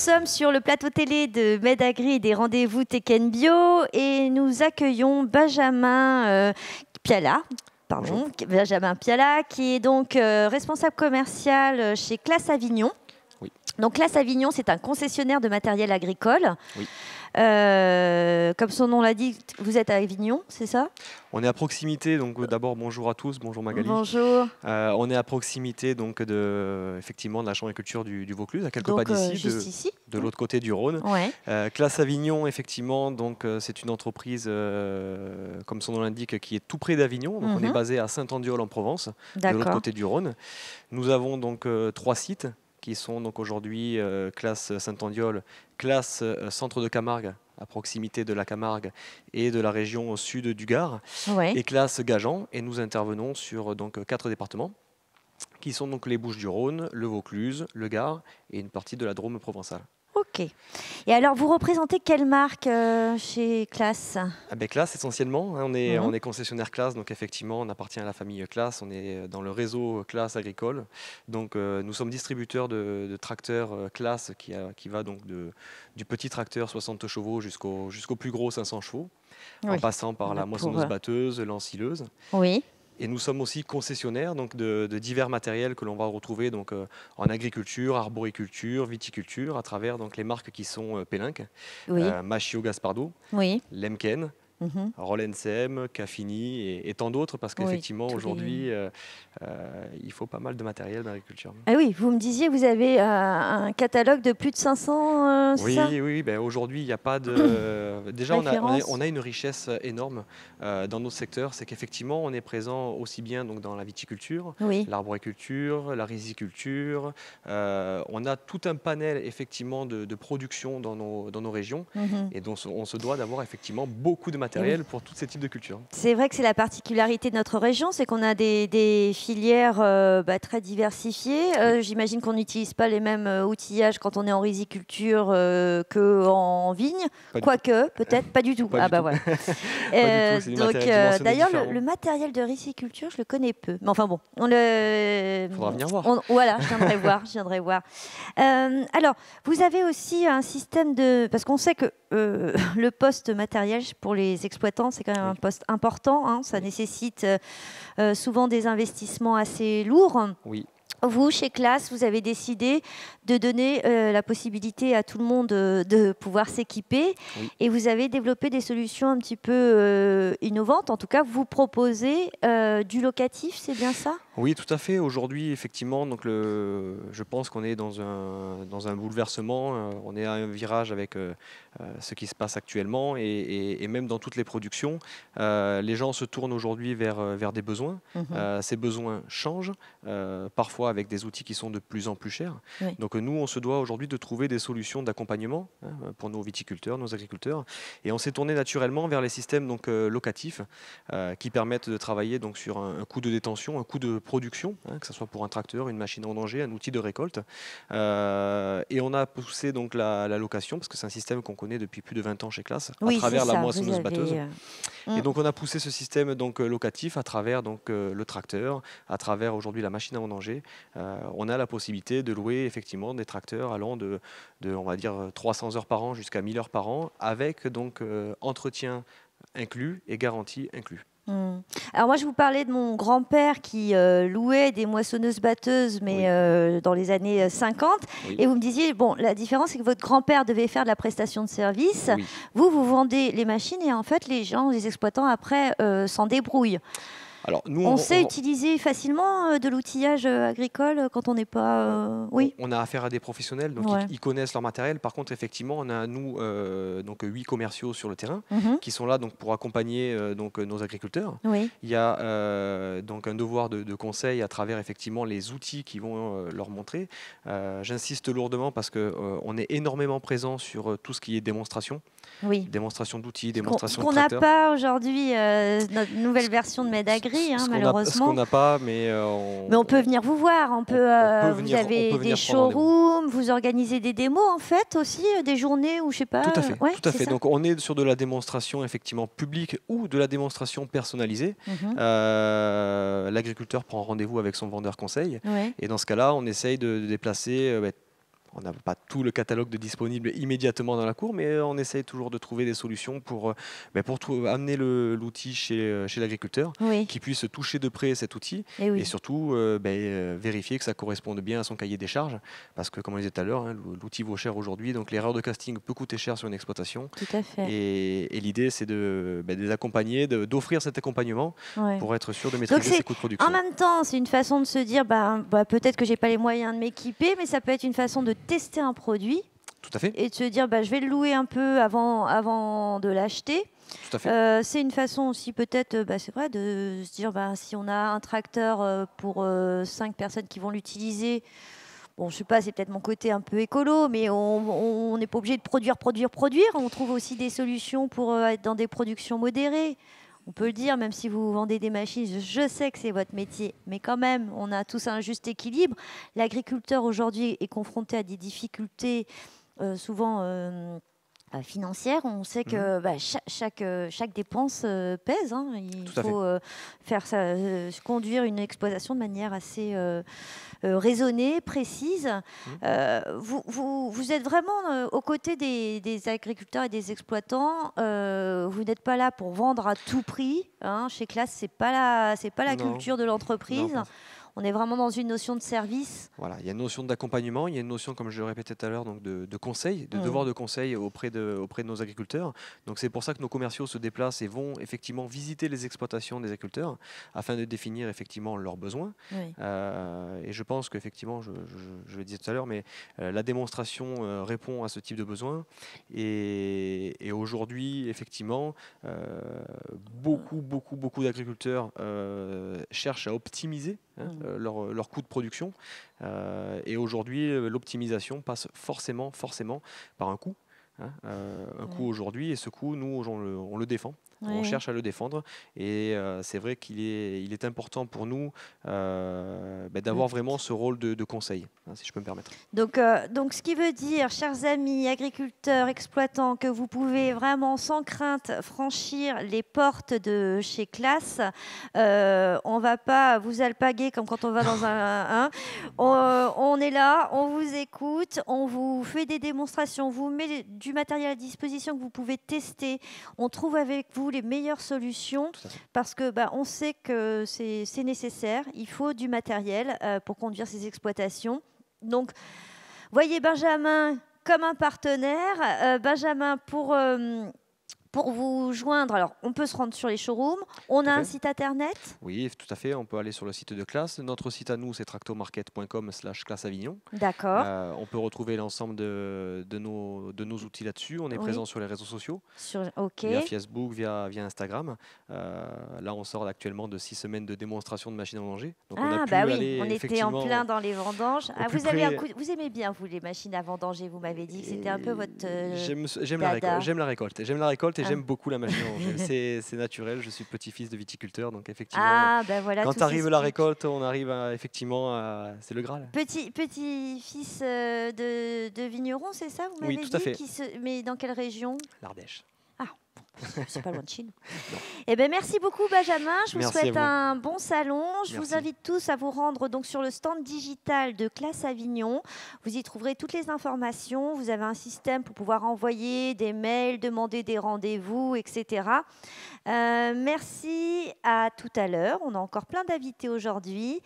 sommes sur le plateau télé de MedAgri et des rendez-vous Tech Bio et nous accueillons Benjamin Piala. Bonjour. Benjamin Piala, qui est donc responsable commercial chez Classe Avignon. Oui. Donc Classe Avignon, c'est un concessionnaire de matériel agricole. Oui. Comme son nom l'indique, vous êtes à Avignon, c'est ça? On est à proximité, donc d'abord bonjour à tous, bonjour Magali. Bonjour. On est à proximité donc effectivement de la chambre d'agriculture du Vaucluse, à quelques Donc, pas d'ici, juste ici. de l'autre côté du Rhône. Ouais. Classe Avignon, effectivement, donc c'est une entreprise, comme son nom l'indique, qui est tout près d'Avignon. Donc on est basé à Saint-Andéol en Provence, de l'autre côté du Rhône. Nous avons donc 3 sites qui sont donc aujourd'hui Classe Saint-Andéol, Classe Centre de Camargue, à proximité de la Camargue et de la région au sud du Gard, et Classe Gajan. Et nous intervenons sur donc 4 départements, qui sont donc les Bouches-du-Rhône, le Vaucluse, le Gard et une partie de la Drôme provençale. Ok. Et alors, vous représentez quelle marque chez Classe? Classe essentiellement, hein, on est concessionnaire Classe, donc effectivement on appartient à la famille Classe, on est dans le réseau Classe agricole. Donc nous sommes distributeurs de tracteurs Classe qui va donc du petit tracteur 60 chevaux jusqu'au plus gros 500 chevaux, en passant par la moissonneuse-batteuse, l'ensileuse. Oui. Et nous sommes aussi concessionnaires donc, de divers matériels que l'on va retrouver donc, en agriculture, arboriculture, viticulture, à travers donc, les marques qui sont Pélinck, Machio Gaspardo, Lemken, Rollensem, Caffini et tant d'autres, parce qu'effectivement aujourd'hui il faut pas mal de matériel d'agriculture. Ah oui, vous me disiez, vous avez un catalogue de plus de 500, c'est ça? Oui, aujourd'hui il n'y a pas de... Déjà on a une richesse énorme dans notre secteur, c'est qu'effectivement on est présent aussi bien donc, dans la viticulture, l'arboriculture, la riziculture, on a tout un panel effectivement de production dans nos régions, et donc on se doit d'avoir effectivement beaucoup de matériel pour tous ces types de cultures. C'est vrai que c'est la particularité de notre région, c'est qu'on a des filières très diversifiées. J'imagine qu'on n'utilise pas les mêmes outillages quand on est en riziculture qu'en vigne. Quoique, peut-être pas du tout. Pas du tout. Voilà. D'ailleurs, le matériel de riziculture, je le connais peu. Mais enfin bon, faudra venir voir. Voilà, je viendrai voir. Alors, vous avez aussi un système de... Parce qu'on sait que le poste matériel pour les exploitants, c'est quand même un poste important. Hein, ça nécessite souvent des investissements assez lourds. Oui. Vous, chez Classe, vous avez décidé de donner la possibilité à tout le monde de pouvoir s'équiper. Et vous avez développé des solutions un petit peu innovantes. En tout cas, vous proposez du locatif, c'est bien ça? Oui, tout à fait. Aujourd'hui, effectivement, donc je pense qu'on est dans un bouleversement. On est à un virage avec ce qui se passe actuellement et même dans toutes les productions. Les gens se tournent aujourd'hui vers des besoins. Ces besoins changent, parfois avec des outils qui sont de plus en plus chers. Donc nous, on se doit aujourd'hui de trouver des solutions d'accompagnement pour nos viticulteurs, nos agriculteurs. Et on s'est tourné naturellement vers les systèmes donc, locatifs qui permettent de travailler donc, sur un coût de détention, un coût de production, que ce soit pour un tracteur, une machine à vendanger, un outil de récolte. Et on a poussé donc la location, parce que c'est un système qu'on connaît depuis plus de 20 ans chez Classe, à travers la moissonneuse-batteuse. Et donc on a poussé ce système donc, locatif à travers donc, le tracteur, à travers aujourd'hui la machine à vendanger. On a la possibilité de louer effectivement des tracteurs allant de on va dire 300 heures par an jusqu'à 1000 heures par an, avec donc entretien inclus et garantie inclus. Alors moi, je vous parlais de mon grand-père qui louait des moissonneuses-batteuses, mais dans les années 50. Et vous me disiez, bon, la différence, c'est que votre grand-père devait faire de la prestation de service. Vous vendez les machines et en fait, les gens, les exploitants, après, s'en débrouillent. Alors, nous, on sait utiliser facilement de l'outillage agricole quand on n'est pas... On a affaire à des professionnels, donc ils connaissent leur matériel. Par contre, effectivement, on a, nous, donc 8 commerciaux sur le terrain qui sont là donc, pour accompagner donc, nos agriculteurs. Il y a donc un devoir de conseil à travers effectivement les outils qui vont leur montrer. J'insiste lourdement parce qu'on est énormément présent sur tout ce qui est démonstration. Démonstration d'outils, démonstration de tracteurs. Ce qu'on n'a pas aujourd'hui, notre nouvelle version de MedAgri, malheureusement. Ce qu'on n'a pas, mais on peut venir vous voir. Vous avez des showrooms, vous organisez des démos en fait aussi, des journées ou je sais pas. Tout à fait. Tout à fait. Donc on est sur de la démonstration effectivement publique ou de la démonstration personnalisée. L'agriculteur prend rendez-vous avec son vendeur conseil et dans ce cas-là, on essaye de déplacer On n'a pas tout le catalogue de disponible immédiatement dans la cour, mais on essaye toujours de trouver des solutions pour amener l'outil chez l'agriculteur, Oui. qui puisse toucher de près cet outil Et oui. et surtout vérifier que ça corresponde bien à son cahier des charges. Parce que, comme on disait tout à l'heure, hein, l'outil vaut cher aujourd'hui, donc l'erreur de casting peut coûter cher sur une exploitation. Tout à fait. Et l'idée, c'est de les accompagner, d'offrir cet accompagnement Ouais. pour être sûr de maîtriser ses coûts de production. En même temps, c'est une façon de se dire, peut-être que j'ai pas les moyens de m'équiper, mais ça peut être une façon de tester un produit. Tout à fait. Et de se dire, je vais le louer un peu avant de l'acheter. Tout à fait. C'est une façon aussi peut-être, c'est vrai, de se dire, si on a un tracteur pour 5 personnes qui vont l'utiliser, bon, je sais pas, c'est peut-être mon côté un peu écolo, mais on n'est pas obligé de produire. On trouve aussi des solutions pour être dans des productions modérées. On peut le dire, même si vous vendez des machines, je sais que c'est votre métier, mais quand même, on a tous un juste équilibre. L'agriculteur aujourd'hui est confronté à des difficultés souvent financières. On sait que chaque dépense pèse. Hein. Il faut conduire une exploitation de manière assez raisonnée, précise. Vous êtes vraiment aux côtés des agriculteurs et des exploitants. Vous n'êtes pas là pour vendre à tout prix. Hein. Chez Claas, c'est pas la culture de l'entreprise. On est vraiment dans une notion de service. Voilà, il y a une notion d'accompagnement, il y a une notion, comme je le répétais tout à l'heure, donc de conseil, de devoir de conseil auprès de nos agriculteurs. Donc c'est pour ça que nos commerciaux se déplacent et vont effectivement visiter les exploitations des agriculteurs afin de définir effectivement leurs besoins. Oui. Et je pense qu'effectivement, je le disais tout à l'heure, mais la démonstration répond à ce type de besoin. Et aujourd'hui, effectivement, beaucoup d'agriculteurs cherchent à optimiser leur coût de production. Et aujourd'hui, l'optimisation passe forcément par un coût. Un coût aujourd'hui, et ce coût, nous, on le défend. On cherche à le défendre. Et c'est vrai qu'il est important pour nous d'avoir vraiment ce rôle de conseil, si je peux me permettre. Donc, ce qui veut dire, chers amis, agriculteurs, exploitants, que vous pouvez vraiment sans crainte franchir les portes de chez Claas. On ne va pas vous alpaguer comme quand on va dans on est là, on vous écoute, on vous fait des démonstrations, on vous met du matériel à disposition que vous pouvez tester. On trouve avec vous les meilleures solutions parce que on sait que c'est nécessaire. Il faut du matériel pour conduire ces exploitations. Donc, voyez Benjamin comme un partenaire. Benjamin, pour vous joindre, alors on peut se rendre sur les showrooms. On a un site internet. Oui, tout à fait. On peut aller sur le site de Claas. Notre site à nous, c'est tractomarket.com/claasavignon. D'accord. On peut retrouver l'ensemble de nos outils là-dessus. On est présent sur les réseaux sociaux, via Facebook, via Instagram. Là, on sort actuellement de 6 semaines de démonstration de machines à vendanger. Donc on était en plein dans les vendanges. Vous aimez bien, vous, les machines à vendanger. Vous m'avez dit que c'était un peu votre J'aime la récolte. Et j'aime beaucoup la machine à venger. C'est naturel, je suis petit-fils de viticulteur, donc effectivement, quand arrive la récolte, on arrive c'est le Graal. Petit-fils de vigneron, c'est ça, vous m'avez dit? Oui, tout à fait. Mais dans quelle région? L'Ardèche. C'est pas loin de chez nous. Merci beaucoup Benjamin, je vous souhaite un bon salon. Je vous invite tous à vous rendre donc sur le stand digital de Claas Avignon. Vous y trouverez toutes les informations. Vous avez un système pour pouvoir envoyer des mails, demander des rendez-vous, etc. Merci, à tout à l'heure. On a encore plein d'invités aujourd'hui.